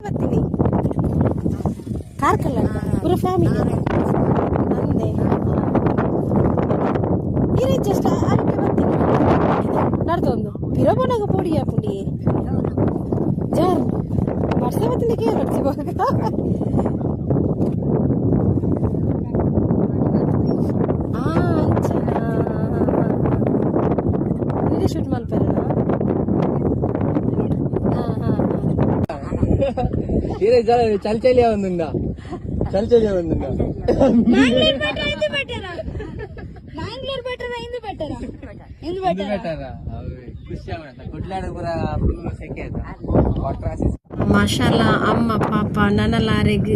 ಬರ್ತೀನಿ ಕಾರ್ಕಲ್ಲ ಪೂರ ಫ್ಯಾಮಿಲಿ ಅಂದೆ ಇರೇ ಜಸ್ಟ್ ಅದಕ್ಕೆ ಬರ್ತೀನಿ ನಡ್ದೊಂದು ಪಿರಬೋನಾಗ ಪೋಡಿಯಾ ಪುಂಡಿ ಜಾರ್ ವರ್ಷ ಬತ್ತಿಂದಕ್ಕೆ ನಡ್ಸಿವಾಗ ಇದೇ ಶೂಟ್ ಮಲ್ಪೇರ చల్చలియా ఉందా చల్చలియా ఉందా ಮಾಷಾಲ್ಲಾ ಅಮ್ಮ ಪಾಪ ನನಲಾರೆಗ್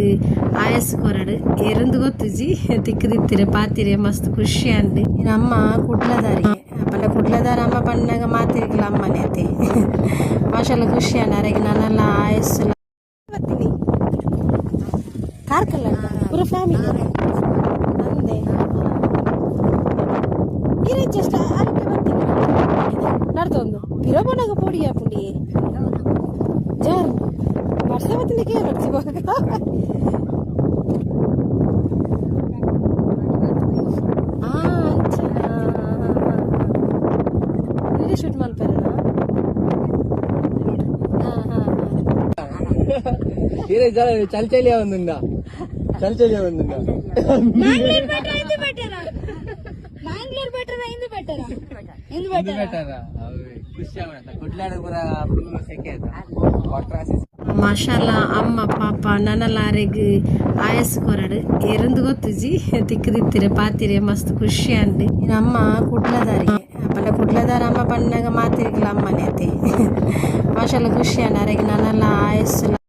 ಆಯಸ್ ಕೊರಡು ಎರಂದು ಗೊತ್ತುಜಿ ತಿಕ್ಕದಿತ್ತಿರೆ ಪಾತಿರೆ ಮಸ್ತ್ ಖುಷಿ ಅಂಡಿ ಅಮ್ಮ ಕುಡ್ಲದಾರಿಗೆ ಪಲ್ಲ ಕುಡ್ಲದಾರ ಅಮ್ಮ ಪಣ್ಣಾಗ ಮಾತಿರ್ಗಿಲ್ಲ ಅಮ್ಮನೇ ಅತ್ತೆ ಮಾಷಾಲ್ಲ ಖುಷಿ ಅಂಡ ಅರೆಗೆ ನನ್ನಲ್ಲ ಆಯಸ್ ಬರ್ತೀನಿ ಕಾರ್ಕಲ್ಲ ಪೂರ ಫ್ಯಾಮಿಲಿ ಅಂದೆ ಇರೇ ಜಸ್ಟ್ ಅದಕ್ಕೆ ಬರ್ತೀನಿ ನಡ್ದೊಂದು ಪಿರಬೋನಾಗ ಪೋಡಿಯಾ ಪುಂಡಿ ಜಾರ್ ವರ್ಷ ಬತ್ತಿಂದಕ್ಕೆ ನಡ್ಸಿವಾಗ ಇದೇ ಶೂಟ್ ಮಲ್ಪೇರ చల్చలియా ఉందా చల్చలియా ఉందా ಮಾಷಾಲ್ಲಾ ಅಮ್ಮ ಪಾಪ ನನಲಾರೆಗ್ ಆಯಸ್ ಕೊರಡು ಎರಂದು ಗೊತ್ತುಜಿ ತಿಕ್ಕದಿತ್ತಿರೆ ಪಾತಿರೆ ಮಸ್ತ್ ಖುಷಿ ಅಂಡಿ ಅಮ್ಮ ಕುಡ್ಲದಾರಿಗೆ ಪಲ್ಲ ಕುಡ್ಲದಾರ ಅಮ್ಮ ಪಣ್ಣಾಗ ಮಾತಿರ್ಗಿಲ್ಲ ಅಮ್ಮನೇ ಅತ್ತೆ ಮಾಷಾಲ್ಲ ಖುಷಿ ಅಂಡ ಅರೆಗೆ ನನ್ನಲ್ಲ ಆಯಸ್